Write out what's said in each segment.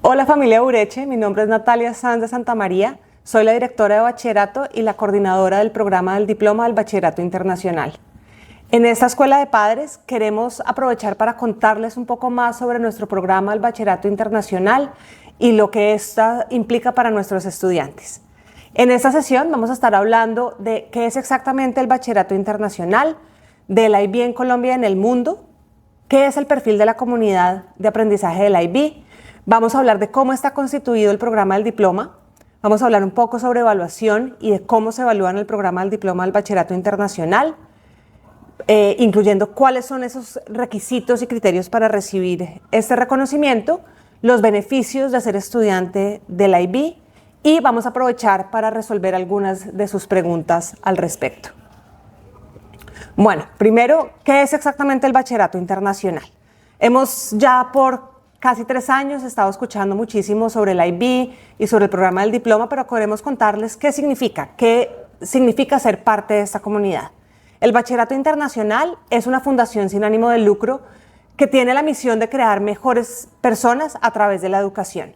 Hola familia Ureche, mi nombre es Natalia Sanz de Santamaría, soy la directora de bachillerato y la coordinadora del programa del Diploma del Bachillerato Internacional. En esta Escuela de Padres queremos aprovechar para contarles un poco más sobre nuestro programa del Bachillerato Internacional y lo que esto implica para nuestros estudiantes. En esta sesión vamos a estar hablando de qué es exactamente el Bachillerato Internacional, del IB en Colombia y en el mundo, qué es el perfil de la comunidad de aprendizaje del IB. Vamos a hablar de cómo está constituido el programa del diploma. Vamos a hablar un poco sobre evaluación y de cómo se evalúa en el programa del diploma del Bachillerato Internacional, incluyendo cuáles son esos requisitos y criterios para recibir este reconocimiento, los beneficios de ser estudiante del IB y vamos a aprovechar para resolver algunas de sus preguntas al respecto. Bueno, primero, ¿qué es exactamente el Bachillerato Internacional? Hemos ya por casi 3 años estado escuchando muchísimo sobre el IB y sobre el programa del diploma, pero queremos contarles qué significa ser parte de esta comunidad. El Bachillerato Internacional es una fundación sin ánimo de lucro que tiene la misión de crear mejores personas a través de la educación.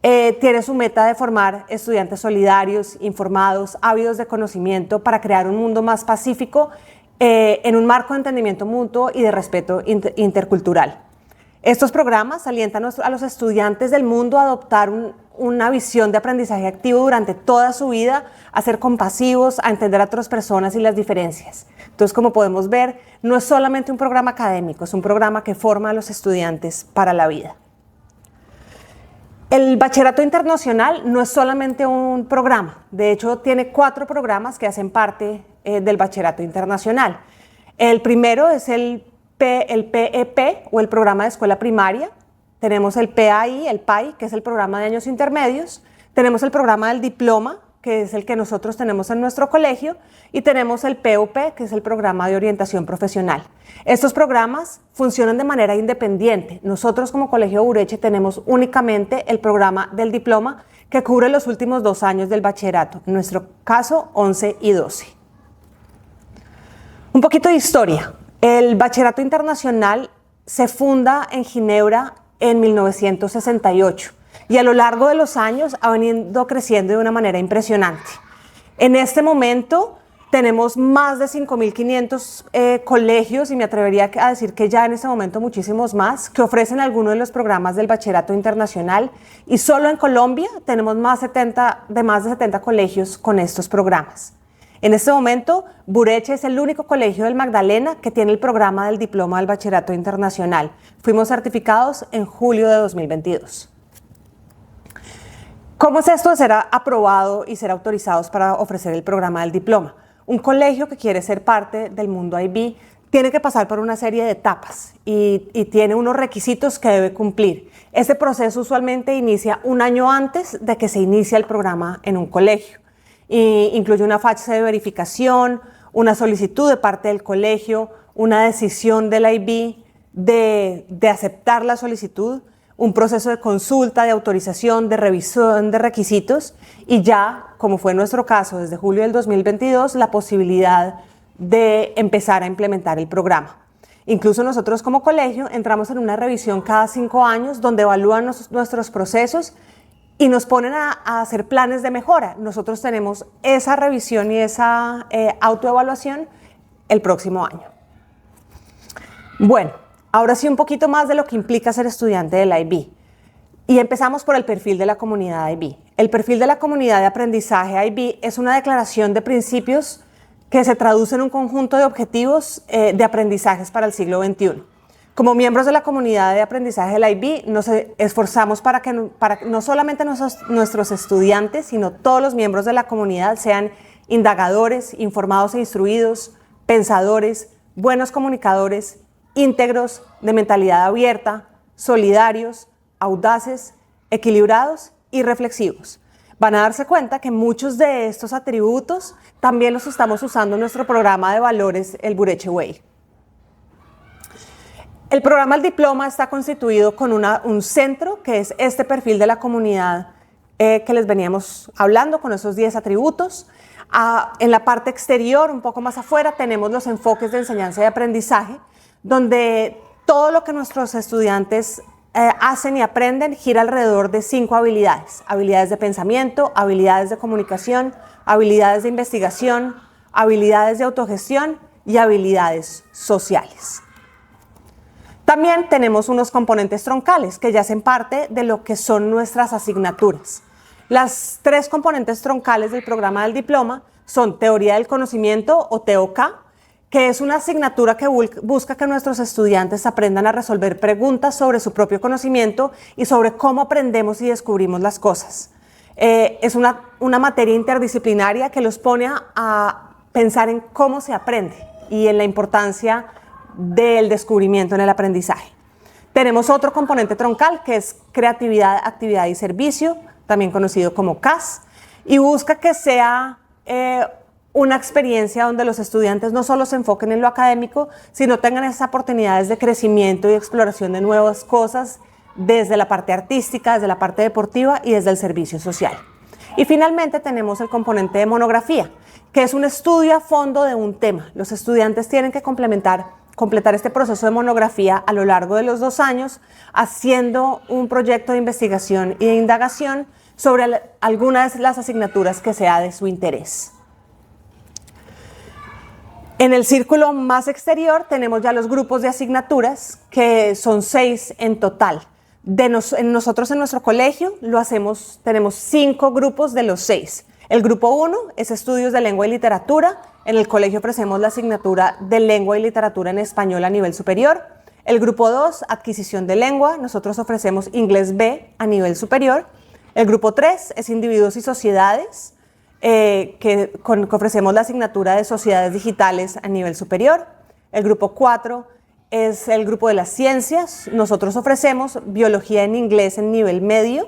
Tiene su meta de formar estudiantes solidarios, informados, ávidos de conocimiento para crear un mundo más pacífico en un marco de entendimiento mutuo y de respeto intercultural. Estos programas alientan a los estudiantes del mundo a adoptar una visión de aprendizaje activo durante toda su vida, a ser compasivos, a entender a otras personas y las diferencias. Entonces, como podemos ver, no es solamente un programa académico, es un programa que forma a los estudiantes para la vida. El Bachillerato Internacional no es solamente un programa, de hecho tiene 4 programas que hacen parte del Bachillerato Internacional. El primero es el PEP o el programa de escuela primaria, tenemos el PAI, que es el programa de años intermedios, tenemos el programa del diploma, que es el que nosotros tenemos en nuestro colegio, y tenemos el PUP, que es el programa de orientación profesional. Estos programas funcionan de manera independiente. Nosotros como Colegio Ureche tenemos únicamente el programa del diploma que cubre los últimos 2 años del bachillerato, en nuestro caso 11 y 12. Un poquito de historia. El Bachillerato Internacional se funda en Ginebra en 1968 y a lo largo de los años ha venido creciendo de una manera impresionante. En este momento tenemos más de 5.500 colegios y me atrevería a decir que ya en este momento muchísimos más que ofrecen algunos de los programas del Bachillerato Internacional y solo en Colombia tenemos más de 70 colegios con estos programas. En este momento, Bureche es el único colegio del Magdalena que tiene el programa del diploma del Bachillerato Internacional. Fuimos certificados en julio de 2022. ¿Cómo es esto de ser aprobado y ser autorizados para ofrecer el programa del diploma? Un colegio que quiere ser parte del mundo IB tiene que pasar por una serie de etapas y tiene unos requisitos que debe cumplir. Este proceso usualmente inicia un año antes de que se inicie el programa en un colegio. Incluye una fase de verificación, una solicitud de parte del colegio, una decisión del IB de aceptar la solicitud, un proceso de consulta, de autorización, de revisión de requisitos y ya, como fue nuestro caso desde julio del 2022, la posibilidad de empezar a implementar el programa. Incluso nosotros como colegio entramos en una revisión cada 5 años donde evalúan nuestros procesos y nos ponen a hacer planes de mejora. Nosotros tenemos esa revisión y esa autoevaluación el próximo año. Bueno, ahora sí un poquito más de lo que implica ser estudiante del IB. Y empezamos por el perfil de la comunidad IB. El perfil de la comunidad de aprendizaje IB es una declaración de principios que se traduce en un conjunto de objetivos de aprendizajes para el siglo XXI. Como miembros de la comunidad de aprendizaje del IB, nos esforzamos para que no solamente nuestros estudiantes, sino todos los miembros de la comunidad sean indagadores, informados e instruidos, pensadores, buenos comunicadores, íntegros, de mentalidad abierta, solidarios, audaces, equilibrados y reflexivos. Van a darse cuenta que muchos de estos atributos también los estamos usando en nuestro programa de valores, el Bureche Way. El programa del diploma está constituido con un centro, que es este perfil de la comunidad que les veníamos hablando, con esos 10 atributos. En la parte exterior, un poco más afuera, tenemos los enfoques de enseñanza y aprendizaje, donde todo lo que nuestros estudiantes hacen y aprenden gira alrededor de 5 habilidades. Habilidades de pensamiento, habilidades de comunicación, habilidades de investigación, habilidades de autogestión y habilidades sociales. También tenemos unos componentes troncales que ya hacen parte de lo que son nuestras asignaturas. Las 3 componentes troncales del programa del diploma son Teoría del Conocimiento o TOK, que es una asignatura que busca que nuestros estudiantes aprendan a resolver preguntas sobre su propio conocimiento y sobre cómo aprendemos y descubrimos las cosas. Es una materia interdisciplinaria que los pone a pensar en cómo se aprende y en la importancia del descubrimiento en el aprendizaje. Tenemos otro componente troncal que es Creatividad, Actividad y Servicio, también conocido como CAS, y busca que sea una experiencia donde los estudiantes no solo se enfoquen en lo académico, sino tengan esas oportunidades de crecimiento y exploración de nuevas cosas desde la parte artística, desde la parte deportiva y desde el servicio social. Y finalmente tenemos el componente de monografía, que es un estudio a fondo de un tema. Los estudiantes tienen que completar este proceso de monografía a lo largo de los 2 años, haciendo un proyecto de investigación y de indagación sobre algunas de las asignaturas que sea de su interés. En el círculo más exterior tenemos ya los grupos de asignaturas, que son 6 en total. Nosotros en nuestro colegio tenemos 5 grupos de los 6. El grupo 1 es Estudios de Lengua y Literatura. En el colegio ofrecemos la asignatura de Lengua y Literatura en Español a nivel superior. El grupo 2, Adquisición de Lengua. Nosotros ofrecemos Inglés B a nivel superior. El grupo 3 es Individuos y Sociedades, que ofrecemos la asignatura de Sociedades Digitales a nivel superior. El grupo 4 es el grupo de las Ciencias. Nosotros ofrecemos Biología en Inglés en nivel medio.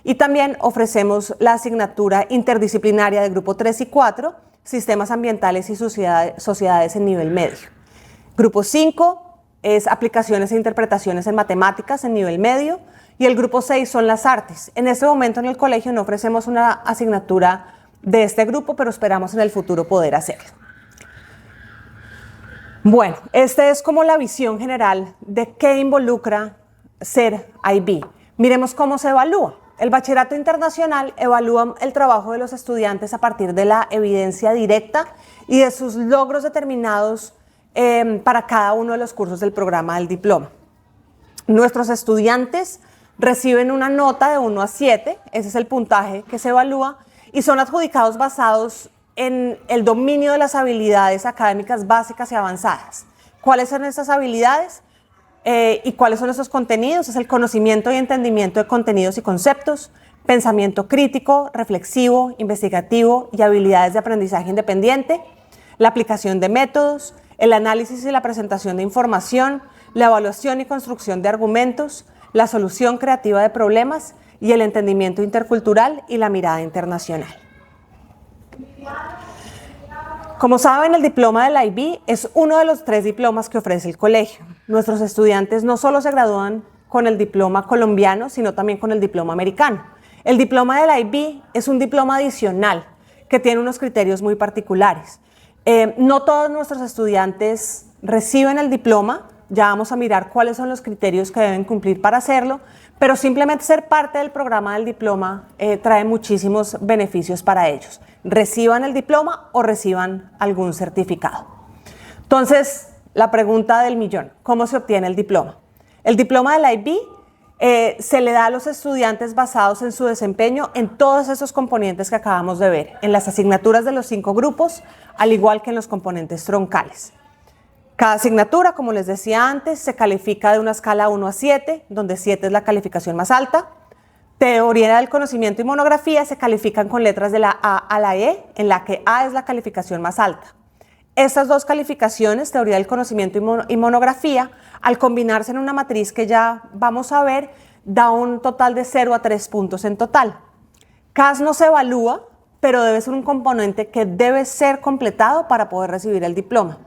Y también ofrecemos la asignatura interdisciplinaria del grupo 3 y 4, Sistemas Ambientales y Sociedades en nivel medio. Grupo 5 es Aplicaciones e Interpretaciones en Matemáticas en nivel medio. Y el grupo 6 son las artes. En este momento en el colegio no ofrecemos una asignatura de este grupo, pero esperamos en el futuro poder hacerlo. Bueno, esta es como la visión general de qué involucra ser IB. Miremos cómo se evalúa. El Bachillerato Internacional evalúa el trabajo de los estudiantes a partir de la evidencia directa y de sus logros determinados para cada uno de los cursos del programa del diploma. Nuestros estudiantes reciben una nota de 1 a 7, ese es el puntaje que se evalúa, y son adjudicados basados en el dominio de las habilidades académicas básicas y avanzadas. ¿Cuáles son estas habilidades? ¿Y cuáles son esos contenidos? Es el conocimiento y entendimiento de contenidos y conceptos, pensamiento crítico, reflexivo, investigativo y habilidades de aprendizaje independiente, la aplicación de métodos, el análisis y la presentación de información, la evaluación y construcción de argumentos, la solución creativa de problemas y el entendimiento intercultural y la mirada internacional. Como saben, el diploma del IB es uno de los 3 diplomas que ofrece el colegio. Nuestros estudiantes no solo se gradúan con el diploma colombiano, sino también con el diploma americano. El diploma del IB es un diploma adicional que tiene unos criterios muy particulares. No todos nuestros estudiantes reciben el diploma, ya vamos a mirar cuáles son los criterios que deben cumplir para hacerlo, pero simplemente ser parte del programa del diploma trae muchísimos beneficios para ellos. Reciban el diploma o reciban algún certificado. Entonces, la pregunta del millón, ¿cómo se obtiene el diploma? El diploma del IB se le da a los estudiantes basados en su desempeño en todos esos componentes que acabamos de ver, en las asignaturas de los 5 grupos, al igual que en los componentes troncales. Cada asignatura, como les decía antes, se califica de una escala 1 a 7, donde 7 es la calificación más alta. Teoría del conocimiento y monografía se califican con letras de la A a la E, en la que A es la calificación más alta. Estas 2 calificaciones, teoría del conocimiento y monografía, al combinarse en una matriz que ya vamos a ver, da un total de 0 a 3 puntos en total. CAS no se evalúa, pero debe ser un componente que debe ser completado para poder recibir el diploma.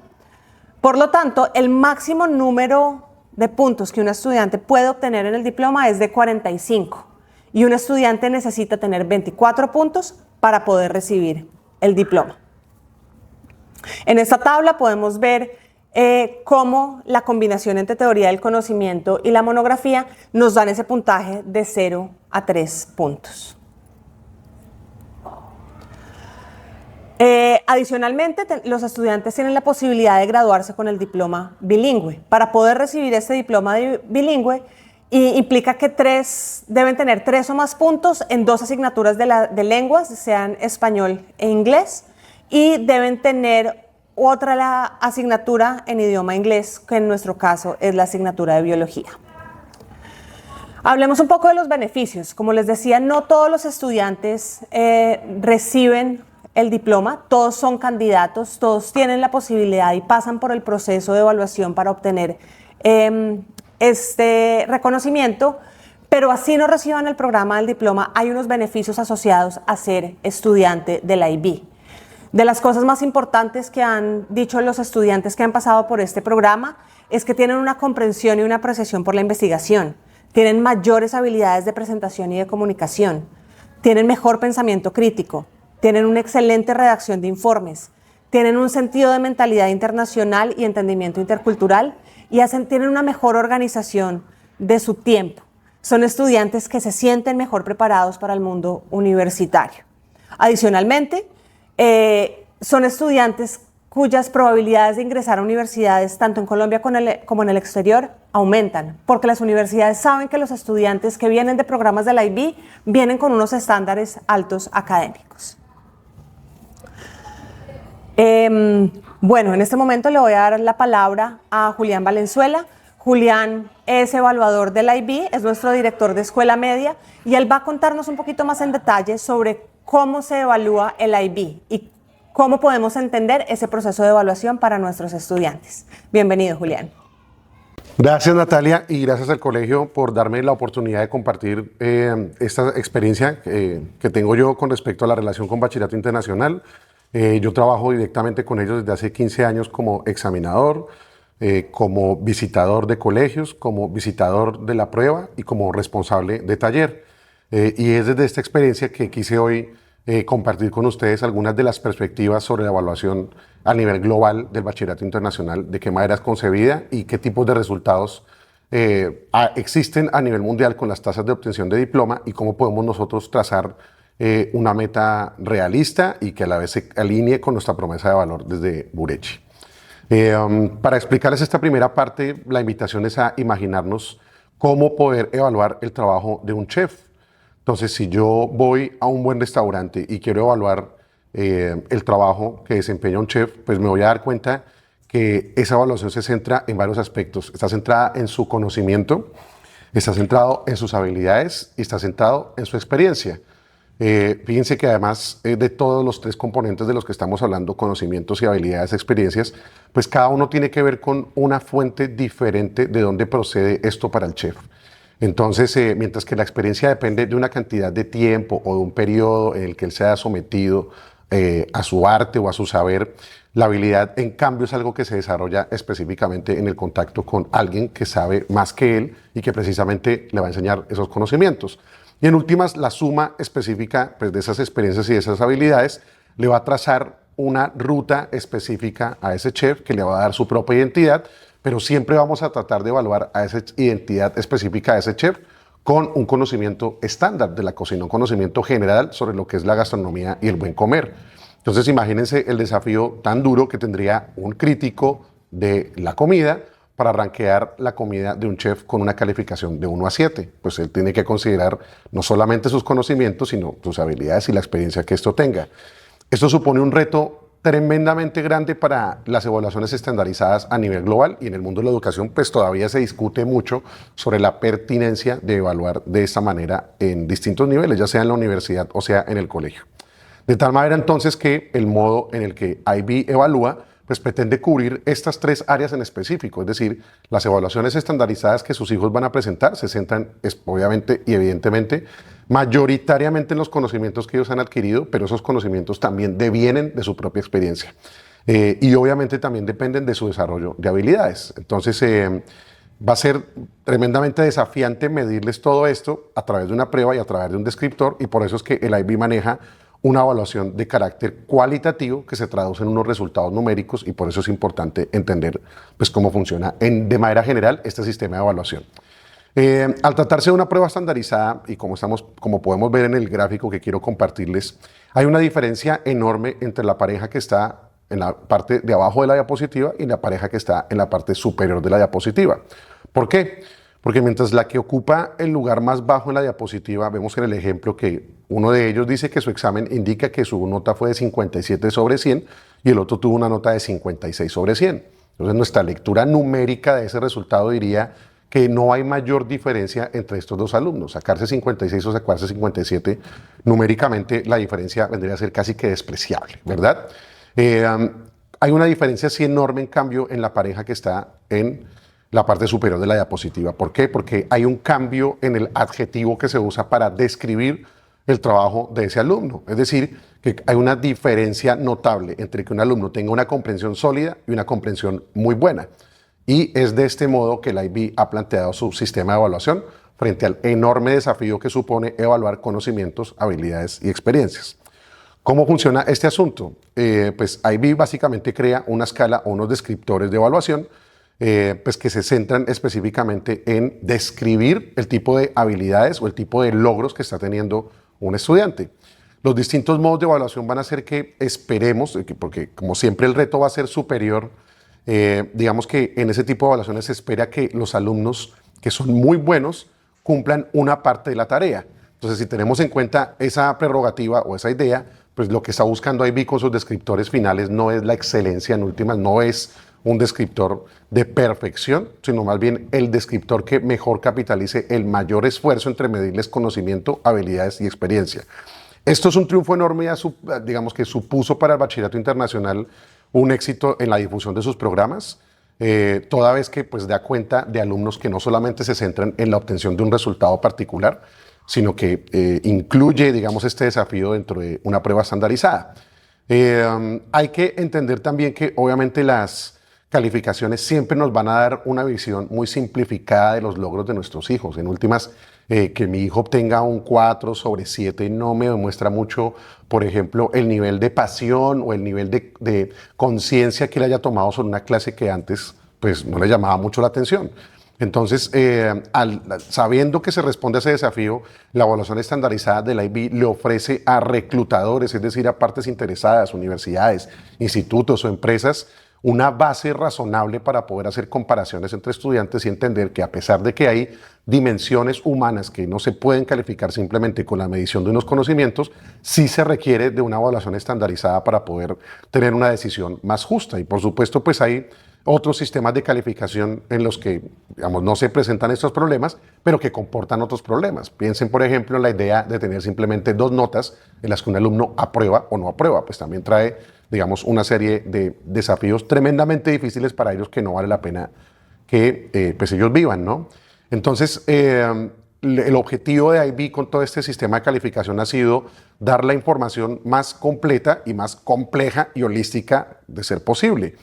Por lo tanto, el máximo número de puntos que un estudiante puede obtener en el diploma es de 45 y un estudiante necesita tener 24 puntos para poder recibir el diploma. En esta tabla podemos ver cómo la combinación entre teoría del conocimiento y la monografía nos dan ese puntaje de 0 a 3 puntos. Adicionalmente, los estudiantes tienen la posibilidad de graduarse con el diploma bilingüe. Para poder recibir este diploma bilingüe, implica que deben tener 3 o más puntos en 2 asignaturas de lenguas, sean español e inglés, y deben tener otra asignatura en idioma inglés, que en nuestro caso es la asignatura de biología. Hablemos un poco de los beneficios. Como les decía, no todos los estudiantes reciben el diploma, todos son candidatos, todos tienen la posibilidad y pasan por el proceso de evaluación para obtener este reconocimiento, pero así no reciban el programa del diploma, hay unos beneficios asociados a ser estudiante del IB. De las cosas más importantes que han dicho los estudiantes que han pasado por este programa es que tienen una comprensión y una apreciación por la investigación, tienen mayores habilidades de presentación y de comunicación, tienen mejor pensamiento crítico, tienen una excelente redacción de informes, tienen un sentido de mentalidad internacional y entendimiento intercultural y tienen una mejor organización de su tiempo. Son estudiantes que se sienten mejor preparados para el mundo universitario. Adicionalmente, son estudiantes cuyas probabilidades de ingresar a universidades, tanto en Colombia como en el exterior, aumentan, porque las universidades saben que los estudiantes que vienen de programas de la IB vienen con unos estándares altos académicos. Bueno, en este momento le voy a dar la palabra a Julián Valenzuela. Julián es evaluador del IB, es nuestro director de escuela media y él va a contarnos un poquito más en detalle sobre cómo se evalúa el IB y cómo podemos entender ese proceso de evaluación para nuestros estudiantes. Bienvenido, Julián. Gracias, Natalia, y gracias al colegio por darme la oportunidad de compartir esta experiencia que tengo yo con respecto a la relación con Bachillerato Internacional. Yo trabajo directamente con ellos desde hace 15 años como examinador, como visitador de colegios, como visitador de la prueba y como responsable de taller. Y es desde esta experiencia que quise hoy compartir con ustedes algunas de las perspectivas sobre la evaluación a nivel global del Bachillerato Internacional, de qué manera es concebida y qué tipos de resultados existen a nivel mundial con las tasas de obtención de diploma y cómo podemos nosotros trazar una meta realista y que a la vez se alinee con nuestra promesa de valor desde Burechi. Para explicarles esta primera parte, la invitación es a imaginarnos cómo poder evaluar el trabajo de un chef. Entonces, si yo voy a un buen restaurante y quiero evaluar el trabajo que desempeña un chef, pues me voy a dar cuenta que esa evaluación se centra en varios aspectos. Está centrada en su conocimiento, está centrado en sus habilidades y está centrado en su experiencia. Fíjense que además de todos los 3 componentes de los que estamos hablando, conocimientos y habilidades, experiencias, pues cada uno tiene que ver con una fuente diferente de dónde procede esto para el chef. Entonces, mientras que la experiencia depende de una cantidad de tiempo o de un periodo en el que él se ha sometido a su arte o a su saber, la habilidad, en cambio, es algo que se desarrolla específicamente en el contacto con alguien que sabe más que él y que precisamente le va a enseñar esos conocimientos. Y en últimas, la suma específica pues, de esas experiencias y de esas habilidades le va a trazar una ruta específica a ese chef que le va a dar su propia identidad, pero siempre vamos a tratar de evaluar a esa identidad específica de ese chef con un conocimiento estándar de la cocina, un conocimiento general sobre lo que es la gastronomía y el buen comer. Entonces, imagínense el desafío tan duro que tendría un crítico de la comida para rankear la comida de un chef con una calificación de 1 a 7. Pues él tiene que considerar no solamente sus conocimientos, sino sus habilidades y la experiencia que esto tenga. Esto supone un reto tremendamente grande para las evaluaciones estandarizadas a nivel global y en el mundo de la educación pues todavía se discute mucho sobre la pertinencia de evaluar de esta manera en distintos niveles, ya sea en la universidad o sea en el colegio. De tal manera entonces que el modo en el que IB evalúa pues pretende cubrir estas 3 áreas en específico, es decir, las evaluaciones estandarizadas que sus hijos van a presentar se centran obviamente y evidentemente mayoritariamente en los conocimientos que ellos han adquirido, pero esos conocimientos también devienen de su propia experiencia y obviamente también dependen de su desarrollo de habilidades. Entonces va a ser tremendamente desafiante medirles todo esto a través de una prueba y a través de un descriptor y por eso es que el IB maneja una evaluación de carácter cualitativo que se traduce en unos resultados numéricos, y por eso es importante entender pues, cómo funciona de manera general este sistema de evaluación. Al tratarse de una prueba estandarizada, y como podemos ver en el gráfico que quiero compartirles, hay una diferencia enorme entre la pareja que está en la parte de abajo de la diapositiva y la pareja que está en la parte superior de la diapositiva. ¿Por qué? Porque mientras la que ocupa el lugar más bajo en la diapositiva, vemos en el ejemplo que uno de ellos dice que su examen indica que su nota fue de 57 sobre 100 y el otro tuvo una nota de 56 sobre 100. Entonces nuestra lectura numérica de ese resultado diría que no hay mayor diferencia entre estos dos alumnos. Sacarse 56 o sacarse 57, numéricamente la diferencia vendría a ser casi que despreciable, ¿verdad? Hay una diferencia así enorme, en cambio, en la pareja que está en la parte superior de la diapositiva. ¿Por qué? Porque hay un cambio en el adjetivo que se usa para describir el trabajo de ese alumno. Es decir, que hay una diferencia notable entre que un alumno tenga una comprensión sólida y una comprensión muy buena. Y es de este modo que el IB ha planteado su sistema de evaluación frente al enorme desafío que supone evaluar conocimientos, habilidades y experiencias. ¿Cómo funciona este asunto? Pues IB básicamente crea una escala o unos descriptores de evaluación pues que se centran específicamente en describir el tipo de habilidades o el tipo de logros que está teniendo un estudiante. Los distintos modos de evaluación van a hacer que esperemos, porque como siempre el reto va a ser superior, digamos que en ese tipo de evaluaciones se espera que los alumnos que son muy buenos cumplan una parte de la tarea. Entonces, si tenemos en cuenta esa prerrogativa o esa idea, pues lo que está buscando IB con sus descriptores finales no es la excelencia en últimas, no es un descriptor de perfección, sino más bien el descriptor que mejor capitalice el mayor esfuerzo entre medirles conocimiento, habilidades y experiencia. Esto es un triunfo enorme, digamos que supuso para el Bachillerato Internacional un éxito en la difusión de sus programas, toda vez que pues, da cuenta de alumnos que no solamente se centran en la obtención de un resultado particular, sino que incluye, digamos, este desafío dentro de una prueba estandarizada. Hay que entender también que obviamente las calificaciones siempre nos van a dar una visión muy simplificada de los logros de nuestros hijos. En últimas, que mi hijo obtenga un 4 sobre 7 no me demuestra mucho, por ejemplo, el nivel de pasión o el nivel de conciencia que él haya tomado sobre una clase que antes pues, no le llamaba mucho la atención. Entonces, sabiendo que se responde a ese desafío, la evaluación estandarizada del IB le ofrece a reclutadores, es decir, a partes interesadas, universidades, institutos o empresas, una base razonable para poder hacer comparaciones entre estudiantes y entender que a pesar de que hay dimensiones humanas que no se pueden calificar simplemente con la medición de unos conocimientos, sí se requiere de una evaluación estandarizada para poder tener una decisión más justa. Y por supuesto, pues hay otros sistemas de calificación en los que, digamos, no se presentan estos problemas, pero que comportan otros problemas. Piensen, por ejemplo, en la idea de tener simplemente 2 notas en las que un alumno aprueba o no aprueba, pues también trae, digamos, una serie de desafíos tremendamente difíciles para ellos que no vale la pena que pues ellos vivan, ¿no? Entonces, el objetivo de IB con todo este sistema de calificación ha sido dar la información más completa y más compleja y holística de ser posible.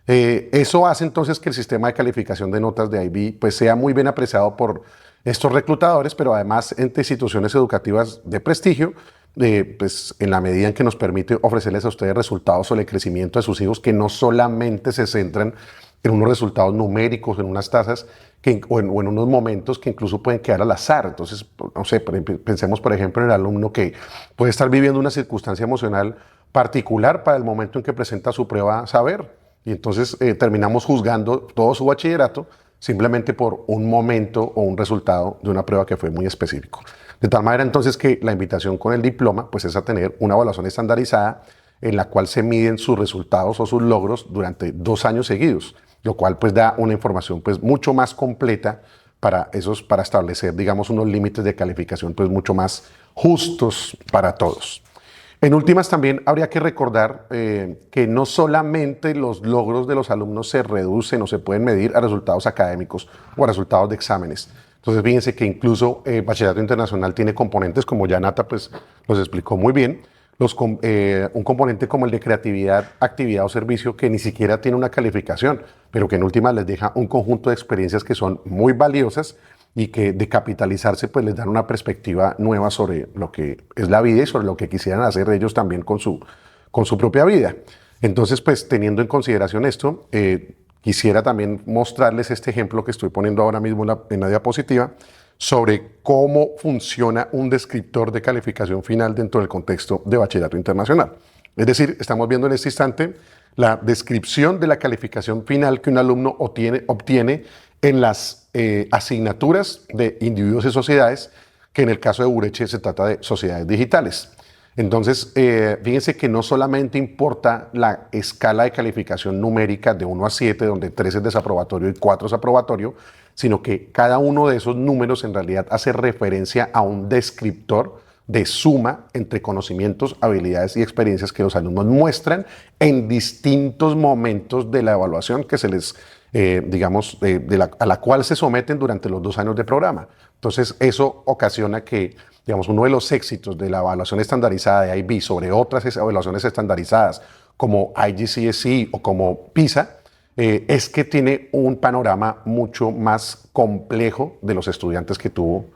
Eso hace entonces que el sistema de calificación de notas de IB pues, sea muy bien apreciado por estos reclutadores, pero además entre instituciones educativas de prestigio, pues, en la medida en que nos permite ofrecerles a ustedes resultados sobre el crecimiento de sus hijos que no solamente se centran en unos resultados numéricos, en unas tasas o en unos momentos que incluso pueden quedar al azar. Entonces, no sé, pensemos por ejemplo en el alumno que puede estar viviendo una circunstancia emocional particular para el momento en que presenta su prueba saber. Y entonces terminamos juzgando todo su bachillerato simplemente por un momento o un resultado de una prueba que fue muy específico. De tal manera entonces que la invitación con el diploma pues, es a tener una evaluación estandarizada en la cual se miden sus resultados o sus logros durante 2 años seguidos, lo cual pues, da una información pues, mucho más completa para establecer, digamos, unos límites de calificación pues, mucho más justos para todos. En últimas, también habría que recordar que no solamente los logros de los alumnos se reducen o se pueden medir a resultados académicos o a resultados de exámenes. Entonces, fíjense que incluso Bachillerato Internacional tiene componentes, como ya Nata pues, los explicó muy bien, un componente como el de creatividad, actividad o servicio que ni siquiera tiene una calificación, pero que en últimas les deja un conjunto de experiencias que son muy valiosas y que de capitalizarse pues les dan una perspectiva nueva sobre lo que es la vida y sobre lo que quisieran hacer ellos también con su propia vida. Entonces, pues teniendo en consideración esto, quisiera también mostrarles este ejemplo que estoy poniendo ahora mismo en la diapositiva sobre cómo funciona un descriptor de calificación final dentro del contexto de bachillerato internacional. Es decir, estamos viendo en este instante la descripción de la calificación final que un alumno obtiene en las asignaturas de individuos y sociedades, que en el caso de Bureche se trata de sociedades digitales. Entonces, fíjense que no solamente importa la escala de calificación numérica de 1 a 7, donde 3 es desaprobatorio y 4 es aprobatorio, sino que cada uno de esos números en realidad hace referencia a un descriptor de suma entre conocimientos, habilidades y experiencias que los alumnos muestran en distintos momentos de la evaluación que se les, a la cual se someten durante los 2 años de programa. Entonces, eso ocasiona que, digamos, uno de los éxitos de la evaluación estandarizada de IB sobre otras evaluaciones estandarizadas como IGCSE o como PISA, es que tiene un panorama mucho más complejo de los estudiantes que tuvo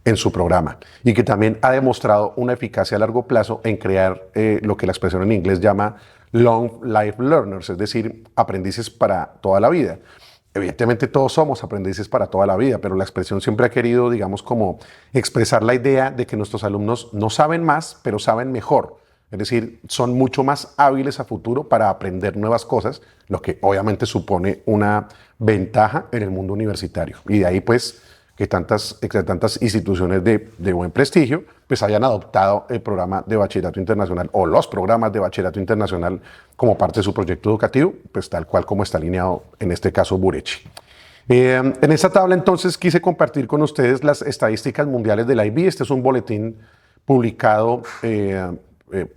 en su programa y que también ha demostrado una eficacia a largo plazo en crear lo que la expresión en inglés llama long life learners, es decir, aprendices para toda la vida. Evidentemente todos somos aprendices para toda la vida, pero la expresión siempre ha querido, digamos, como expresar la idea de que nuestros alumnos no saben más, pero saben mejor. Es decir, son mucho más hábiles a futuro para aprender nuevas cosas, lo que obviamente supone una ventaja en el mundo universitario. Y de ahí, pues, que tantas instituciones de buen prestigio pues hayan adoptado el programa de bachillerato internacional o los programas de bachillerato internacional como parte de su proyecto educativo, pues tal cual como está alineado en este caso Bureche. En esta tabla entonces quise compartir con ustedes las estadísticas mundiales del IB. Este es un boletín publicado,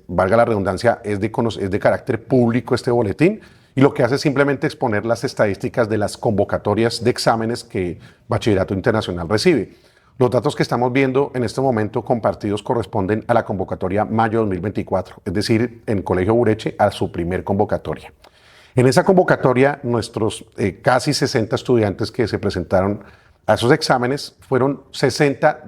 valga la redundancia, es de carácter público este boletín, y lo que hace es simplemente exponer las estadísticas de las convocatorias de exámenes que Bachillerato Internacional recibe. Los datos que estamos viendo en este momento compartidos corresponden a la convocatoria mayo 2024, es decir, en Colegio Bureche a su primer convocatoria. En esa convocatoria, nuestros casi 60 estudiantes que se presentaron a esos exámenes fueron 60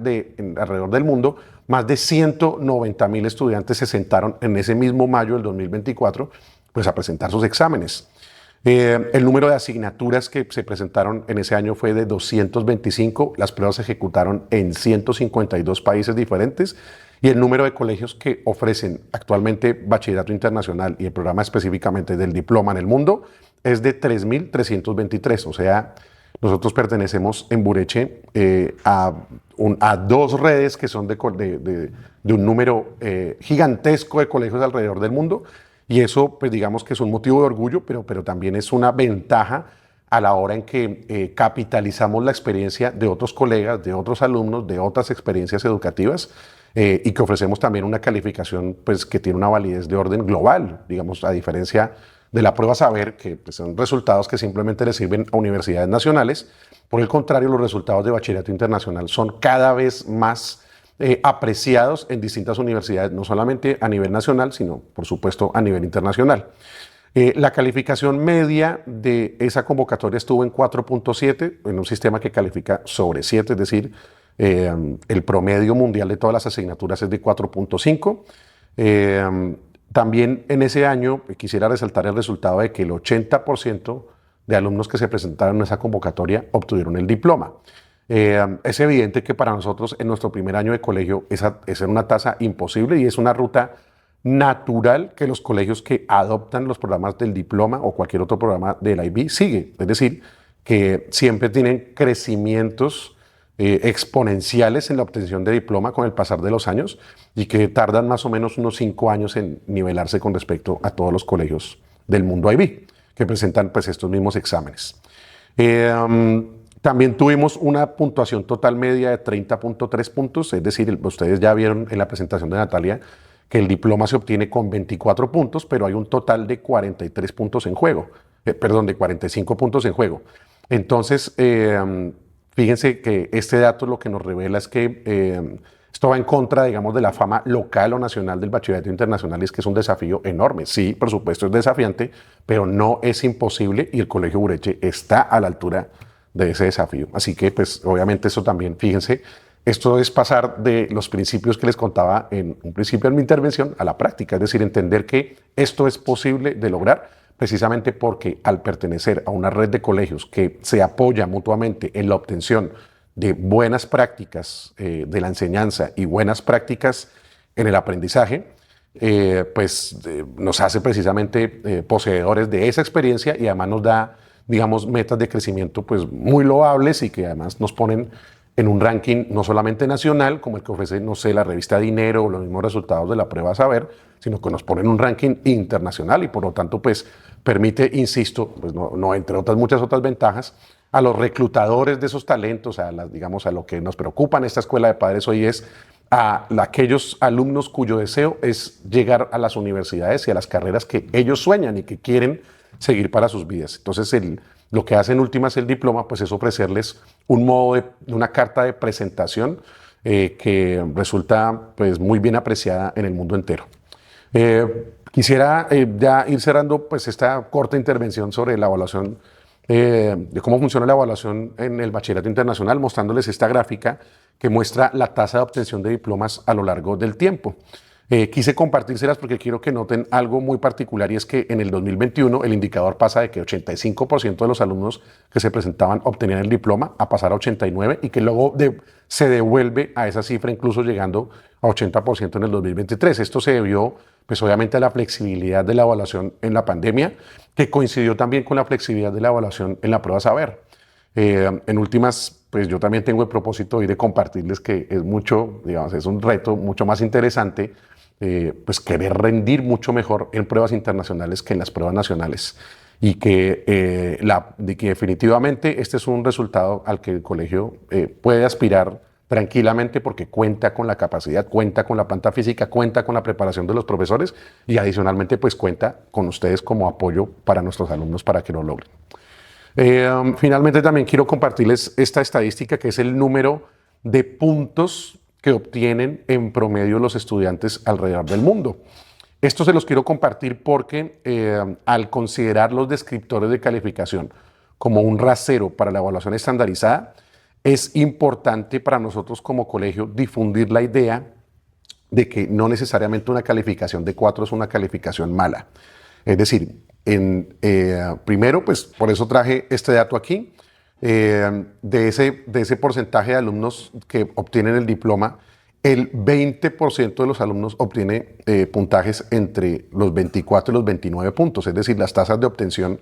alrededor del mundo. Más de 190,000 estudiantes se sentaron en ese mismo mayo del 2024 pues, a presentar sus exámenes. El número de asignaturas que se presentaron en ese año fue de 225. Las pruebas se ejecutaron en 152 países diferentes. Y el número de colegios que ofrecen actualmente bachillerato internacional y el programa específicamente del diploma en el mundo es de 3.323. O sea, nosotros pertenecemos en Bureche a 2 redes que son de un número gigantesco de colegios alrededor del mundo. Y eso, pues digamos que es un motivo de orgullo, pero también es una ventaja a la hora en que capitalizamos la experiencia de otros colegas, de otros alumnos, de otras experiencias educativas y que ofrecemos también una calificación pues, que tiene una validez de orden global, digamos, a diferencia de la prueba saber, que pues, son resultados que simplemente le sirven a universidades nacionales. Por el contrario, los resultados de bachillerato internacional son cada vez más apreciados en distintas universidades, no solamente a nivel nacional, sino por supuesto a nivel internacional. La calificación media de esa convocatoria estuvo en 4.7, en un sistema que califica sobre 7, es decir, el promedio mundial de todas las asignaturas es de 4.5. También en ese año quisiera resaltar el resultado de que el 80% de alumnos que se presentaron en esa convocatoria obtuvieron el diploma. Es evidente que para nosotros en nuestro primer año de colegio esa era una tasa imposible y es una ruta natural que los colegios que adoptan los programas del diploma o cualquier otro programa del IB sigue. Es decir, que siempre tienen crecimientos exponenciales en la obtención de diploma con el pasar de los años y que tardan más o menos unos 5 años en nivelarse con respecto a todos los colegios del mundo IB que presentan pues, estos mismos exámenes. También tuvimos una puntuación total media de 30.3 puntos, es decir, ustedes ya vieron en la presentación de Natalia que el diploma se obtiene con 24 puntos, pero hay un total de 43 puntos en juego, de 45 puntos en juego. Entonces, fíjense que este dato lo que nos revela es que esto va en contra, digamos, de la fama local o nacional del bachillerato internacional, y es que es un desafío enorme. Sí, por supuesto es desafiante, pero no es imposible y el Colegio Bureche está a la altura de ese desafío. Así que, pues, obviamente eso también, fíjense, esto es pasar de los principios que les contaba en un principio en mi intervención a la práctica, es decir, entender que esto es posible de lograr precisamente porque al pertenecer a una red de colegios que se apoya mutuamente en la obtención de buenas prácticas de la enseñanza y buenas prácticas en el aprendizaje, nos hace precisamente poseedores de esa experiencia y además nos da, digamos, metas de crecimiento pues muy loables y que además nos ponen en un ranking no solamente nacional, como el que ofrece, no sé, la revista Dinero o los mismos resultados de la prueba Saber, sino que nos pone en un ranking internacional y por lo tanto pues permite, insisto, pues no entre otras muchas otras ventajas, a los reclutadores de esos talentos, digamos, a lo que nos preocupa en esta escuela de padres hoy es a aquellos alumnos cuyo deseo es llegar a las universidades y a las carreras que ellos sueñan y que quieren seguir para sus vidas. Entonces, lo que hace en últimas el diploma pues es ofrecerles un modo una carta de presentación que resulta pues muy bien apreciada en el mundo entero. Quisiera ya ir cerrando pues esta corta intervención sobre la evaluación, de cómo funciona la evaluación en el bachillerato internacional, mostrándoles esta gráfica que muestra la tasa de obtención de diplomas a lo largo del tiempo. Quise compartírselas porque quiero que noten algo muy particular y es que en el 2021 el indicador pasa de que 85% de los alumnos que se presentaban obtenían el diploma a pasar a 89% y que luego se devuelve a esa cifra incluso llegando a 80% en el 2023. Esto se debió pues obviamente a la flexibilidad de la evaluación en la pandemia, que coincidió también con la flexibilidad de la evaluación en la prueba Saber. En últimas, pues yo también tengo el propósito hoy de compartirles que es mucho, digamos, es un reto mucho más interesante pues querer rendir mucho mejor en pruebas internacionales que en las pruebas nacionales y que definitivamente este es un resultado al que el colegio puede aspirar tranquilamente porque cuenta con la capacidad, cuenta con la planta física, cuenta con la preparación de los profesores y adicionalmente pues cuenta con ustedes como apoyo para nuestros alumnos para que lo logren. Finalmente también quiero compartirles esta estadística que es el número de puntos que obtienen en promedio los estudiantes alrededor del mundo. Esto se los quiero compartir porque al considerar los descriptores de calificación como un rasero para la evaluación estandarizada, es importante para nosotros como colegio difundir la idea de que no necesariamente una calificación de 4 es una calificación mala. Es decir, primero, pues por eso traje este dato aquí. De ese porcentaje de alumnos que obtienen el diploma, el 20% de los alumnos obtiene puntajes entre los 24 y los 29 puntos, es decir, las tasas de obtención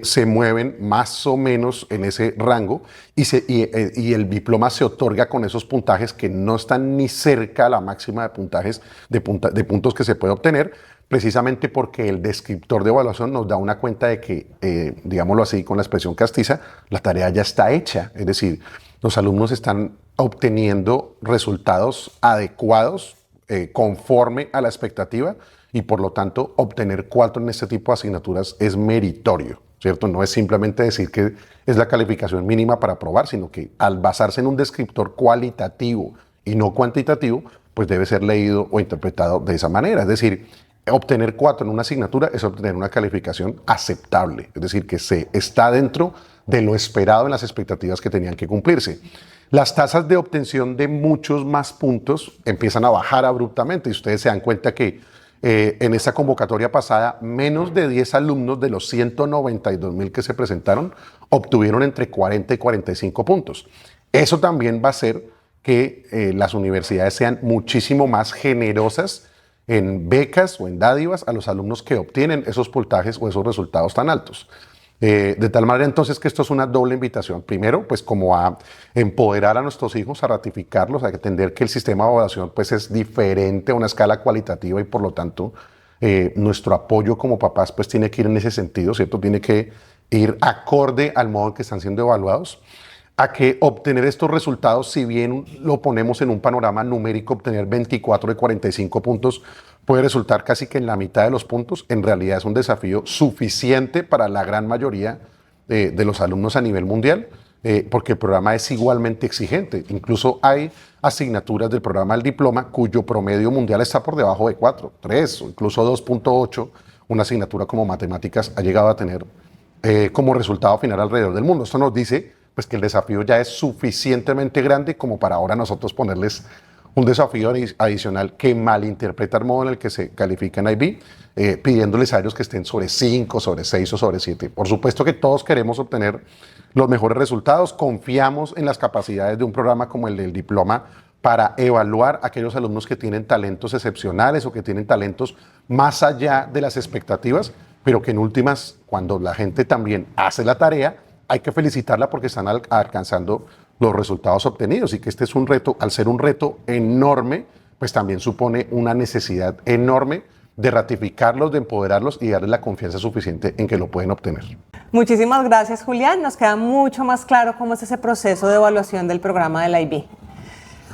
se mueven más o menos en ese rango y el diploma se otorga con esos puntajes que no están ni cerca a la máxima de puntajes de puntos que se puede obtener, precisamente porque el descriptor de evaluación nos da una cuenta de que, digámoslo así con la expresión castiza, la tarea ya está hecha. Es decir, los alumnos están obteniendo resultados adecuados conforme a la expectativa y por lo tanto obtener 4 en este tipo de asignaturas es meritorio, ¿cierto? No es simplemente decir que es la calificación mínima para aprobar, sino que al basarse en un descriptor cualitativo y no cuantitativo, pues debe ser leído o interpretado de esa manera. Es decir, obtener 4 en una asignatura es obtener una calificación aceptable, es decir, que se está dentro de lo esperado en las expectativas que tenían que cumplirse. Las tasas de obtención de muchos más puntos empiezan a bajar abruptamente y ustedes se dan cuenta que en esta convocatoria pasada, menos de 10 alumnos de los 192,000 que se presentaron obtuvieron entre 40 y 45 puntos. Eso también va a hacer que las universidades sean muchísimo más generosas en becas o en dádivas a los alumnos que obtienen esos puntajes o esos resultados tan altos. De tal manera entonces que esto es una doble invitación. Primero, pues como a empoderar a nuestros hijos, a ratificarlos, a entender que el sistema de evaluación pues es diferente a una escala cualitativa y por lo tanto nuestro apoyo como papás pues tiene que ir en ese sentido, ¿cierto? Tiene que ir acorde al modo en que están siendo evaluados, a que obtener estos resultados, si bien lo ponemos en un panorama numérico, obtener 24 de 45 puntos puede resultar casi que en la mitad de los puntos, en realidad es un desafío suficiente para la gran mayoría de los alumnos a nivel mundial, porque el programa es igualmente exigente. Incluso hay asignaturas del programa del diploma cuyo promedio mundial está por debajo de 4, 3 o incluso 2.8. Una asignatura como matemáticas ha llegado a tener como resultado final alrededor del mundo. Esto nos dice pues que el desafío ya es suficientemente grande como para ahora nosotros ponerles un desafío adicional que malinterpreta el modo en el que se califica en IB, pidiéndoles a ellos que estén sobre 5, sobre 6 o sobre 7. Por supuesto que todos queremos obtener los mejores resultados, confiamos en las capacidades de un programa como el del diploma para evaluar a aquellos alumnos que tienen talentos excepcionales o que tienen talentos más allá de las expectativas, pero que en últimas, cuando la gente también hace la tarea, hay que felicitarla porque están alcanzando los resultados obtenidos, y que este es un reto, al ser un reto enorme, pues también supone una necesidad enorme de ratificarlos, de empoderarlos y darles la confianza suficiente en que lo pueden obtener. Muchísimas gracias, Julián. Nos queda mucho más claro cómo es ese proceso de evaluación del programa del IB.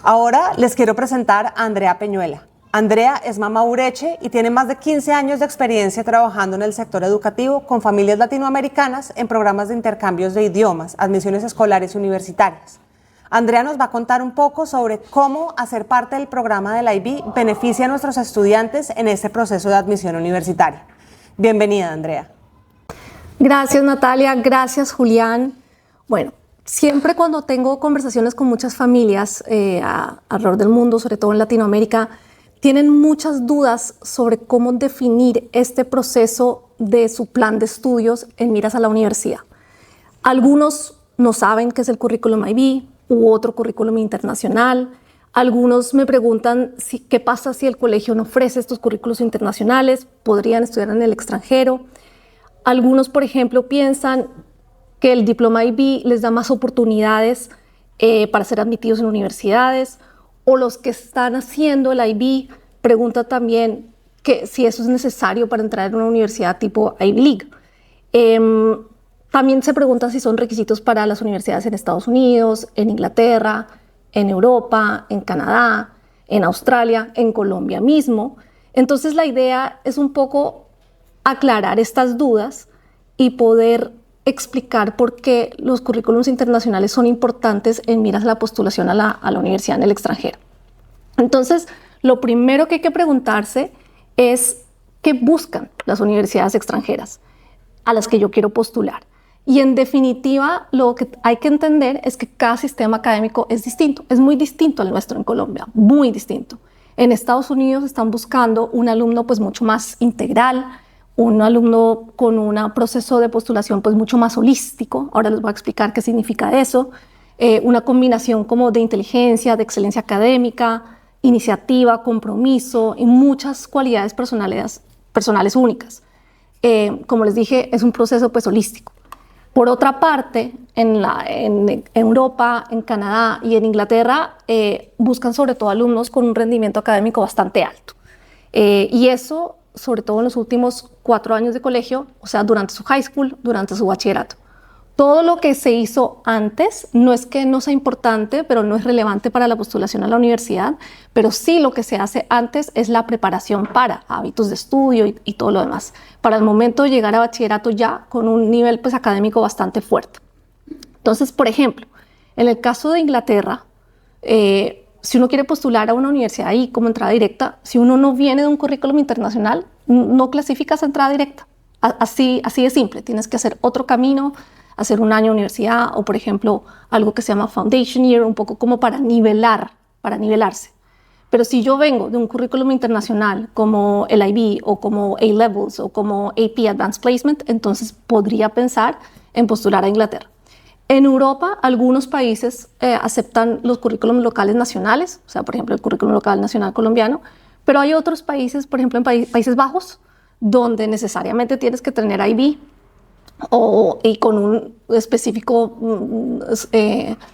Ahora les quiero presentar a Andrea Peñuela. Andrea es mamá ureche y tiene más de 15 años de experiencia trabajando en el sector educativo con familias latinoamericanas en programas de intercambios de idiomas, admisiones escolares y universitarias. Andrea nos va a contar un poco sobre cómo hacer parte del programa del IB beneficia a nuestros estudiantes en este proceso de admisión universitaria. Bienvenida, Andrea. Gracias, Natalia. Gracias, Julián. Bueno, siempre cuando tengo conversaciones con muchas familias alrededor del mundo, sobre todo en Latinoamérica, tienen muchas dudas sobre cómo definir este proceso de su plan de estudios en miras a la universidad. Algunos no saben qué es el currículum IB u otro currículum internacional. Algunos me preguntan qué pasa si el colegio no ofrece estos currículos internacionales, podrían estudiar en el extranjero. Algunos, por ejemplo, piensan que el diploma IB les da más oportunidades para ser admitidos en universidades, o los que están haciendo el IB preguntan también que si eso es necesario para entrar en una universidad tipo Ivy League. También se preguntan si son requisitos para las universidades en Estados Unidos, en Inglaterra, en Europa, en Canadá, en Australia, en Colombia mismo. Entonces la idea es un poco aclarar estas dudas y poder explicar por qué los currículums internacionales son importantes en miras a la postulación a la universidad en el extranjero. Entonces, lo primero que hay que preguntarse es qué buscan las universidades extranjeras a las que yo quiero postular. Y en definitiva, lo que hay que entender es que cada sistema académico es distinto, es muy distinto al nuestro en Colombia, muy distinto. En Estados Unidos están buscando un alumno pues mucho más integral, un alumno con un proceso de postulación pues mucho más holístico. Ahora les voy a explicar qué significa eso. Una combinación como de inteligencia, de excelencia académica, iniciativa, compromiso y muchas cualidades personales únicas. Como les dije, es un proceso pues holístico. Por otra parte, en Europa, en Canadá y en Inglaterra buscan sobre todo alumnos con un rendimiento académico bastante alto. Y eso sobre todo en los últimos 4 años de colegio, o sea, durante su high school, durante su bachillerato. Todo lo que se hizo antes no es que no sea importante, pero no es relevante para la postulación a la universidad, pero sí lo que se hace antes es la preparación para hábitos de estudio y todo lo demás, para el momento de llegar a bachillerato ya con un nivel pues, académico bastante fuerte. Entonces, por ejemplo, en el caso de Inglaterra, si uno quiere postular a una universidad ahí como entrada directa, si uno no viene de un currículum internacional, no clasificas a entrada directa. Así de simple. Tienes que hacer otro camino, hacer un año de universidad o, por ejemplo, algo que se llama Foundation Year, un poco como para nivelarse. Pero si yo vengo de un currículum internacional como el IB o como A-Levels o como AP Advanced Placement, entonces podría pensar en postular a Inglaterra. En Europa, algunos países aceptan los currículums locales nacionales, o sea, por ejemplo, el currículum local nacional colombiano, pero hay otros países, por ejemplo, en Países Bajos, donde necesariamente tienes que tener IB y con un específico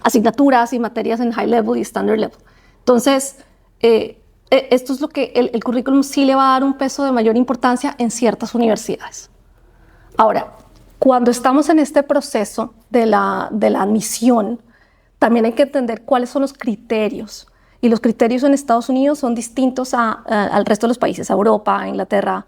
asignaturas y materias en High Level y Standard Level. Entonces, esto es lo que el currículum sí le va a dar un peso de mayor importancia en ciertas universidades. Ahora, cuando estamos en este proceso de la admisión, también hay que entender cuáles son los criterios. Y los criterios en Estados Unidos son distintos al resto de los países, a Europa, Inglaterra,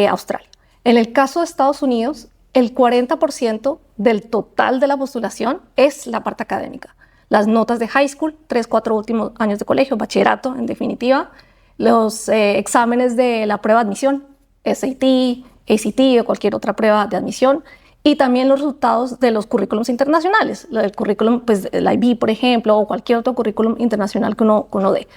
Australia. En el caso de Estados Unidos, el 40% del total de la postulación es la parte académica. Las notas de high school, 3-4 últimos años de colegio, bachillerato, en definitiva, los exámenes de la prueba de admisión, SAT, ACT o cualquier otra prueba de admisión, y también los resultados de los currículums internacionales, el currículum, pues el IB, por ejemplo, o cualquier otro currículum internacional que uno dé.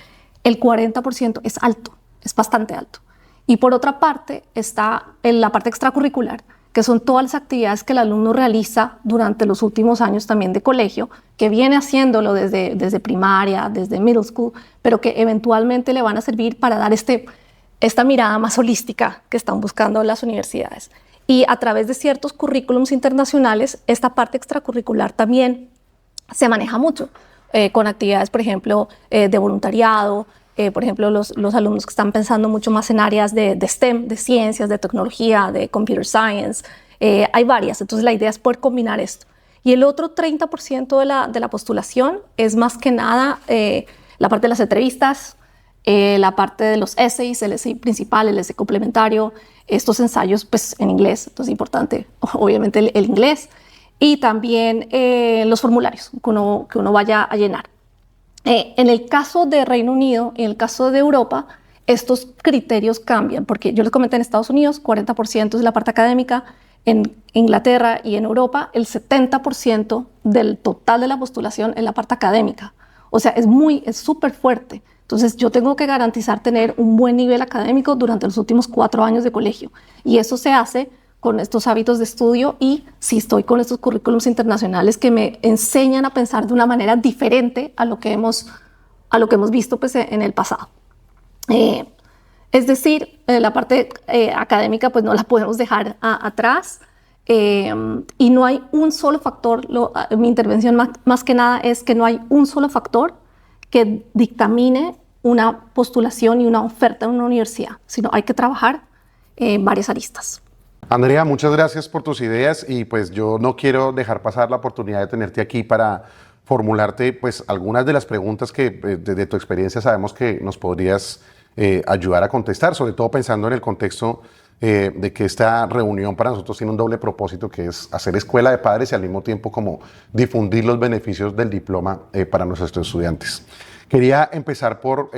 El 40% es alto, es bastante alto. Y por otra parte está en la parte extracurricular, que son todas las actividades que el alumno realiza durante los últimos años también de colegio, que viene haciéndolo desde primaria, desde middle school, pero que eventualmente le van a servir para dar esta mirada más holística que están buscando las universidades. Y a través de ciertos currículums internacionales, esta parte extracurricular también se maneja mucho, con actividades, por ejemplo, de voluntariado, por ejemplo, los alumnos que están pensando mucho más en áreas de STEM, de ciencias, de tecnología, de computer science, hay varias. Entonces la idea es poder combinar esto. Y el otro 30% de la postulación es más que nada la parte de las entrevistas, la parte de los essays, el essay principal, el essay complementario, estos ensayos pues en inglés, entonces es importante obviamente el inglés, y también los formularios que uno vaya a llenar. En el caso de Reino Unido, en el caso de Europa, estos criterios cambian, porque yo les comenté en Estados Unidos, 40% es la parte académica, en Inglaterra y en Europa, el 70% del total de la postulación es la parte académica. O sea, es súper fuerte. Entonces, yo tengo que garantizar tener un buen nivel académico durante los últimos 4 años de colegio. Y eso se hace con estos hábitos de estudio y si estoy con estos currículums internacionales que me enseñan a pensar de una manera diferente a lo que hemos visto pues, en el pasado. Es decir, la parte académica pues no la podemos dejar atrás y no hay un solo factor. Mi intervención más que nada es que no hay un solo factor que dictamine una postulación y una oferta en una universidad, sino hay que trabajar varias aristas. Andrea, muchas gracias por tus ideas y pues yo no quiero dejar pasar la oportunidad de tenerte aquí para formularte pues algunas de las preguntas que desde tu experiencia sabemos que nos podrías ayudar a contestar, sobre todo pensando en el contexto de que esta reunión para nosotros tiene un doble propósito, que es hacer escuela de padres y al mismo tiempo como difundir los beneficios del diploma para nuestros estudiantes. Quería empezar por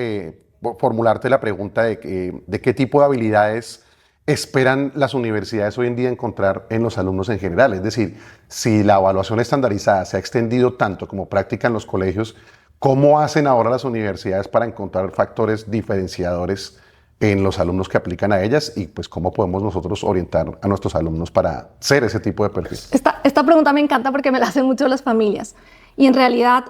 formularte la pregunta de qué tipo de habilidades esperan las universidades hoy en día encontrar en los alumnos en general. Es decir, si la evaluación estandarizada se ha extendido tanto como práctica en los colegios, ¿cómo hacen ahora las universidades para encontrar factores diferenciadores en los alumnos que aplican a ellas y pues cómo podemos nosotros orientar a nuestros alumnos para ser ese tipo de perfil? Esta pregunta me encanta porque me la hacen mucho las familias y en realidad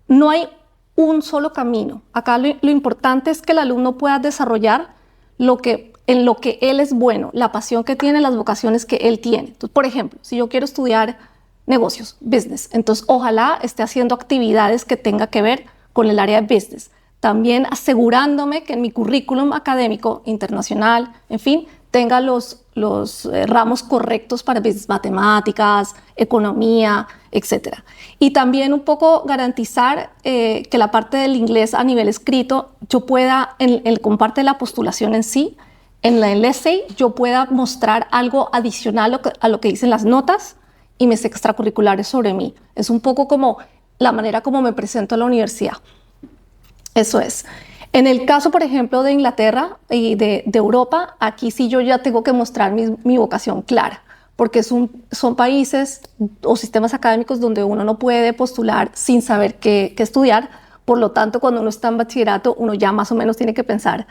no hay un solo camino. Acá lo importante es que el alumno pueda desarrollar en lo que él es bueno, la pasión que tiene, las vocaciones que él tiene. Entonces, por ejemplo, si yo quiero estudiar negocios, business, entonces ojalá esté haciendo actividades que tenga que ver con el área de business. También asegurándome que en mi currículum académico internacional, en fin, tenga los ramos correctos para business, matemáticas, economía, etc. Y también un poco garantizar que la parte del inglés a nivel escrito, yo pueda, con parte de la postulación en sí, en el essay, yo pueda mostrar algo adicional a lo que dicen las notas y mis extracurriculares sobre mí. Es un poco como la manera como me presento a la universidad. Eso es. En el caso, por ejemplo, de Inglaterra y de Europa, aquí sí yo ya tengo que mostrar mi vocación clara, porque son países o sistemas académicos donde uno no puede postular sin saber qué estudiar. Por lo tanto, cuando uno está en bachillerato, uno ya más o menos tiene que pensar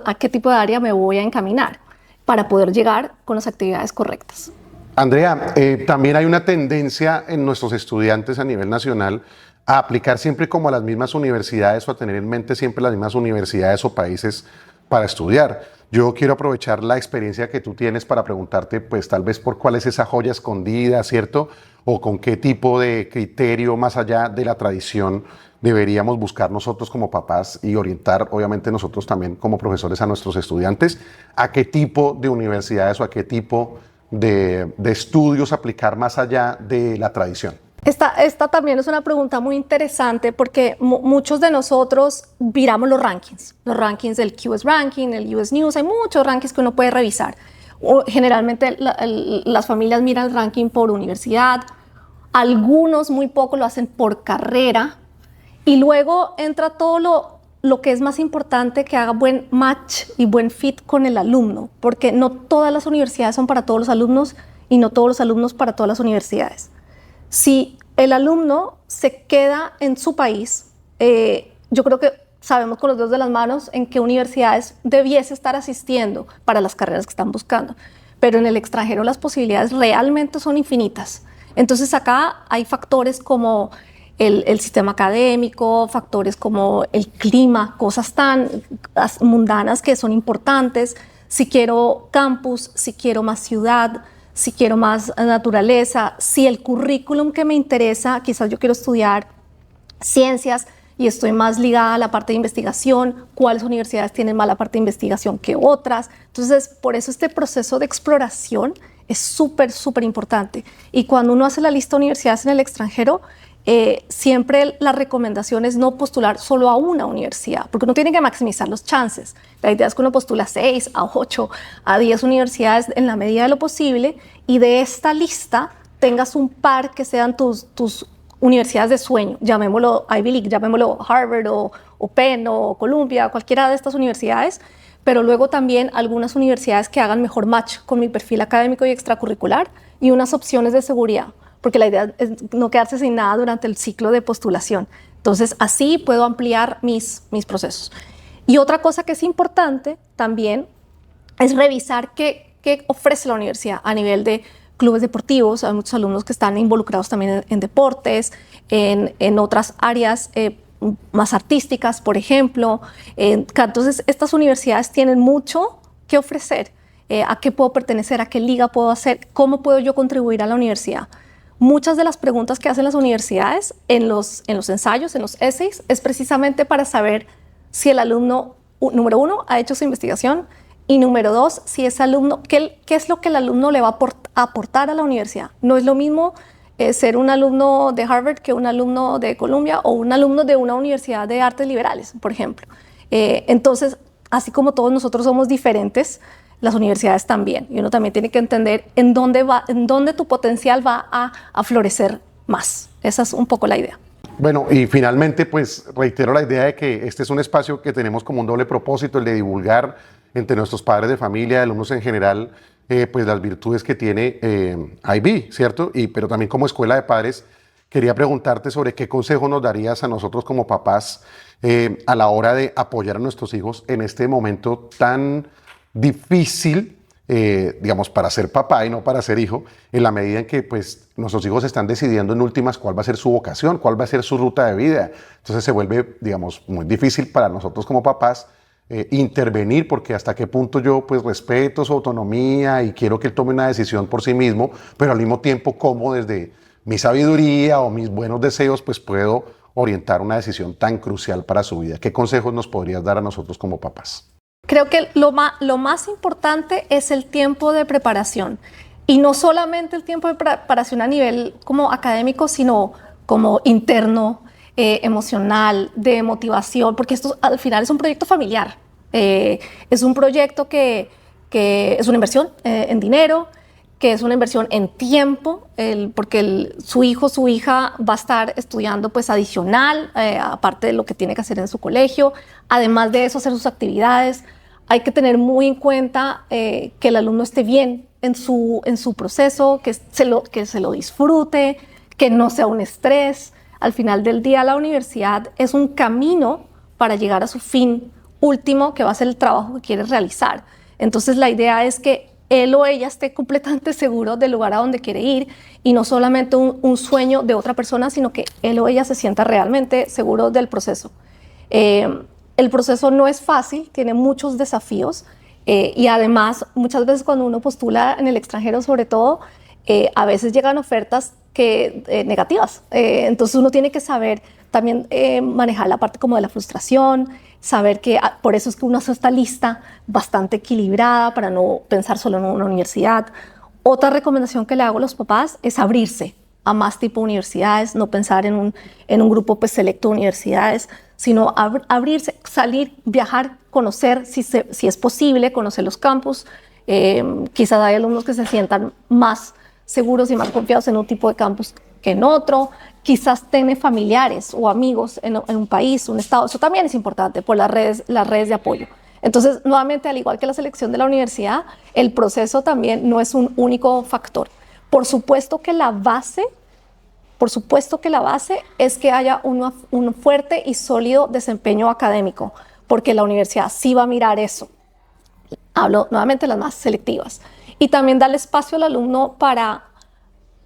a qué tipo de área me voy a encaminar para poder llegar con las actividades correctas. Andrea, también hay una tendencia en nuestros estudiantes a nivel nacional a aplicar siempre como a las mismas universidades o a tener en mente siempre las mismas universidades o países para estudiar. Yo quiero aprovechar la experiencia que tú tienes para preguntarte, pues tal vez por cuál es esa joya escondida, ¿cierto? O con qué tipo de criterio más allá de la tradición deberíamos buscar nosotros como papás y orientar, obviamente nosotros también como profesores a nuestros estudiantes, a qué tipo de universidades o a qué tipo de estudios aplicar más allá de la tradición. Esta también es una pregunta muy interesante porque muchos de nosotros miramos los rankings del QS Ranking, el US News, hay muchos rankings que uno puede revisar. Generalmente las familias miran el ranking por universidad, algunos muy poco lo hacen por carrera y luego entra todo lo que es más importante, que haga buen match y buen fit con el alumno, porque no todas las universidades son para todos los alumnos y no todos los alumnos para todas las universidades. Si el alumno se queda en su país, yo creo que sabemos con los dedos de las manos en qué universidades debiese estar asistiendo para las carreras que están buscando, pero en el extranjero las posibilidades realmente son infinitas. Entonces acá hay factores como el sistema académico, factores como el clima, cosas tan mundanas que son importantes. Si quiero campus, si quiero más ciudad, si quiero más naturaleza, si el currículum que me interesa, quizás yo quiero estudiar ciencias y estoy más ligada a la parte de investigación, cuáles universidades tienen más la parte de investigación que otras. Entonces, por eso este proceso de exploración es súper, súper importante. Y cuando uno hace la lista de universidades en el extranjero, siempre la recomendación es no postular solo a una universidad, porque uno tiene que maximizar los chances. La idea es que uno postula a 6, a 8, a 10 universidades en la medida de lo posible, y de esta lista tengas un par que sean tus universidades de sueño, llamémoslo Ivy League, llamémoslo Harvard o Penn o Columbia, cualquiera de estas universidades, pero luego también algunas universidades que hagan mejor match con mi perfil académico y extracurricular, y unas opciones de seguridad, porque la idea es no quedarse sin nada durante el ciclo de postulación. Entonces, así puedo ampliar mis procesos. Y otra cosa que es importante también es revisar qué ofrece la universidad a nivel de clubes deportivos. Hay muchos alumnos que están involucrados también en deportes, en otras áreas más artísticas, por ejemplo. Entonces, estas universidades tienen mucho que ofrecer. ¿A qué puedo pertenecer? ¿A qué liga puedo hacer? ¿Cómo puedo yo contribuir a la universidad? Muchas de las preguntas que hacen las universidades en los ensayos, en los essays, es precisamente para saber si el alumno, número uno, ha hecho su investigación, y número dos, si ese alumno, ¿qué es lo que el alumno le va a aportar a la universidad? No es lo mismo ser un alumno de Harvard que un alumno de Columbia o un alumno de una universidad de artes liberales, por ejemplo. Entonces, así como todos nosotros somos diferentes, las universidades también. Y uno también tiene que entender en dónde tu potencial va a florecer más. Esa es un poco la idea. Bueno, y finalmente, pues reitero la idea de que este es un espacio que tenemos como un doble propósito, el de divulgar entre nuestros padres de familia, alumnos en general, pues las virtudes que tiene IB, ¿cierto? Pero también como escuela de padres, quería preguntarte sobre qué consejo nos darías a nosotros como papás a la hora de apoyar a nuestros hijos en este momento tan difícil, digamos, para ser papá y no para ser hijo, en la medida en que pues, nuestros hijos están decidiendo en últimas cuál va a ser su vocación, cuál va a ser su ruta de vida. Entonces se vuelve, digamos, muy difícil para nosotros como papás intervenir, porque hasta qué punto yo pues respeto su autonomía y quiero que él tome una decisión por sí mismo, pero al mismo tiempo cómo desde mi sabiduría o mis buenos deseos pues puedo orientar una decisión tan crucial para su vida. ¿Qué consejos nos podrías dar a nosotros como papás? Creo que lo más importante es el tiempo de preparación, y no solamente el tiempo de preparación a nivel como académico, sino como interno, emocional, de motivación, porque esto al final es un proyecto familiar, es un proyecto que es una inversión en dinero, que es una inversión en tiempo, porque su hijo, su hija va a estar estudiando pues adicional, aparte de lo que tiene que hacer en su colegio. Además de eso, hacer sus actividades. Hay que tener muy en cuenta que el alumno esté bien en su proceso, que se lo disfrute, que no sea un estrés. Al final del día, la universidad es un camino para llegar a su fin último, que va a ser el trabajo que quiere realizar. Entonces, la idea es que él o ella esté completamente seguro del lugar a donde quiere ir, y no solamente un sueño de otra persona, sino que él o ella se sienta realmente seguro del proceso. El proceso no es fácil, tiene muchos desafíos, y además muchas veces cuando uno postula en el extranjero, sobre todo, a veces llegan ofertas negativas. Entonces uno tiene que saber también manejar la parte como de la frustración, saber que por eso es que uno hace esta lista bastante equilibrada para no pensar solo en una universidad. Otra recomendación que le hago a los papás es abrirse a más tipo de universidades, no pensar en un grupo pues, selecto de universidades, sino abrirse, salir, viajar, conocer, si es posible, conocer los campus. Quizás hay alumnos que se sientan más seguros y más confiados en un tipo de campus que en otro. Quizás tienen familiares o amigos en un país, un estado. Eso también es importante por las redes de apoyo. Entonces, nuevamente, al igual que la selección de la universidad, el proceso también no es un único factor. Por supuesto que la base es que haya un fuerte y sólido desempeño académico, porque la universidad sí va a mirar eso. Hablo nuevamente de las más selectivas. Y también darle espacio al alumno para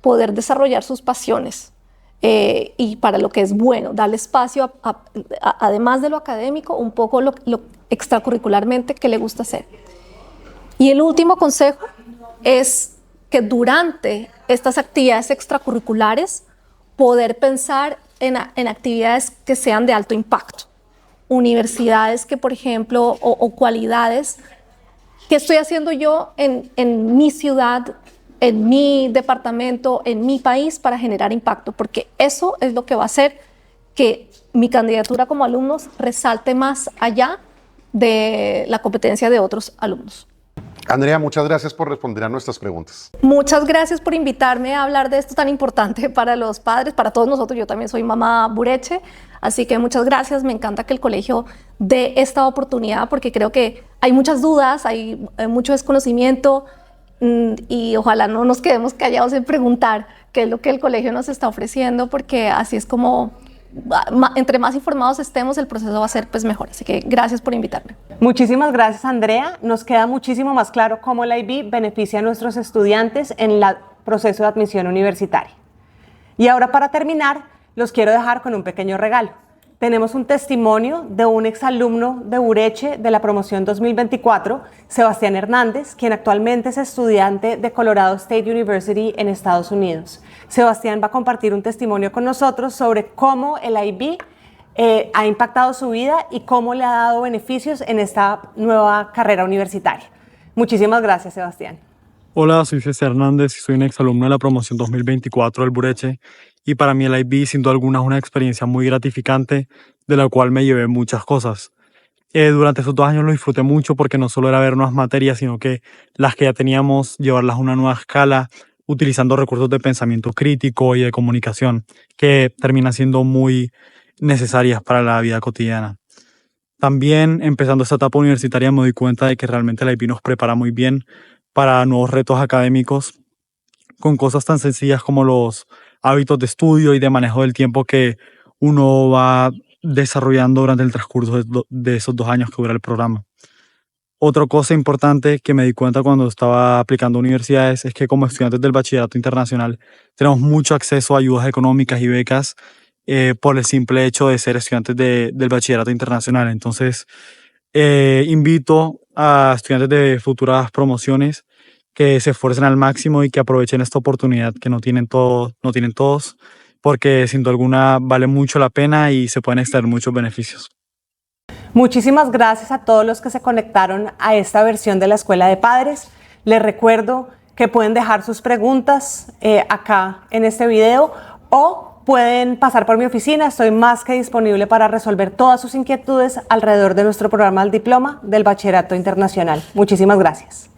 poder desarrollar sus pasiones y para lo que es bueno, darle espacio, además de lo académico, un poco lo extracurricularmente que le gusta hacer. Y el último consejo es que durante estas actividades extracurriculares poder pensar en actividades que sean de alto impacto. Universidades que, por ejemplo, o cualidades que estoy haciendo yo en mi ciudad, en mi departamento, en mi país para generar impacto, porque eso es lo que va a hacer que mi candidatura como alumnos resalte más allá de la competencia de otros alumnos. Andrea, muchas gracias por responder a nuestras preguntas. Muchas gracias por invitarme a hablar de esto tan importante para los padres, para todos nosotros. Yo también soy mamá bureche, así que muchas gracias. Me encanta que el colegio dé esta oportunidad porque creo que hay muchas dudas, hay mucho desconocimiento y ojalá no nos quedemos callados en preguntar qué es lo que el colegio nos está ofreciendo, porque así es como entre más informados estemos, el proceso va a ser pues mejor. Así que gracias por invitarme. Muchísimas gracias, Andrea. Nos queda muchísimo más claro cómo la IB beneficia a nuestros estudiantes en el proceso de admisión universitaria. Y ahora, para terminar, los quiero dejar con un pequeño regalo. Tenemos un testimonio de un exalumno de Bureche de la promoción 2024, Sebastián Hernández, quien actualmente es estudiante de Colorado State University en Estados Unidos. Sebastián va a compartir un testimonio con nosotros sobre cómo el IB ha impactado su vida y cómo le ha dado beneficios en esta nueva carrera universitaria. Muchísimas gracias, Sebastián. Hola, soy César Hernández y soy un exalumno de la promoción 2024 del Bureche, y para mí el IB sin duda alguna es una experiencia muy gratificante de la cual me llevé muchas cosas. Durante esos 2 años lo disfruté mucho porque no solo era ver nuevas materias, sino que las que ya teníamos, llevarlas a una nueva escala, utilizando recursos de pensamiento crítico y de comunicación que terminan siendo muy necesarias para la vida cotidiana. También, empezando esta etapa universitaria, me doy cuenta de que realmente la IB nos prepara muy bien para nuevos retos académicos, con cosas tan sencillas como los hábitos de estudio y de manejo del tiempo que uno va desarrollando durante el transcurso de esos 2 años que dura el programa. Otra cosa importante que me di cuenta cuando estaba aplicando a universidades es que como estudiantes del bachillerato internacional tenemos mucho acceso a ayudas económicas y becas por el simple hecho de ser estudiantes del bachillerato internacional. Entonces, invito a estudiantes de futuras promociones que se esfuercen al máximo y que aprovechen esta oportunidad que no tienen todos, porque sin duda alguna vale mucho la pena y se pueden extraer muchos beneficios. Muchísimas gracias a todos los que se conectaron a esta versión de la Escuela de Padres. Les recuerdo que pueden dejar sus preguntas acá en este video o pueden pasar por mi oficina. Estoy más que disponible para resolver todas sus inquietudes alrededor de nuestro programa del diploma del Bachillerato Internacional. Muchísimas gracias.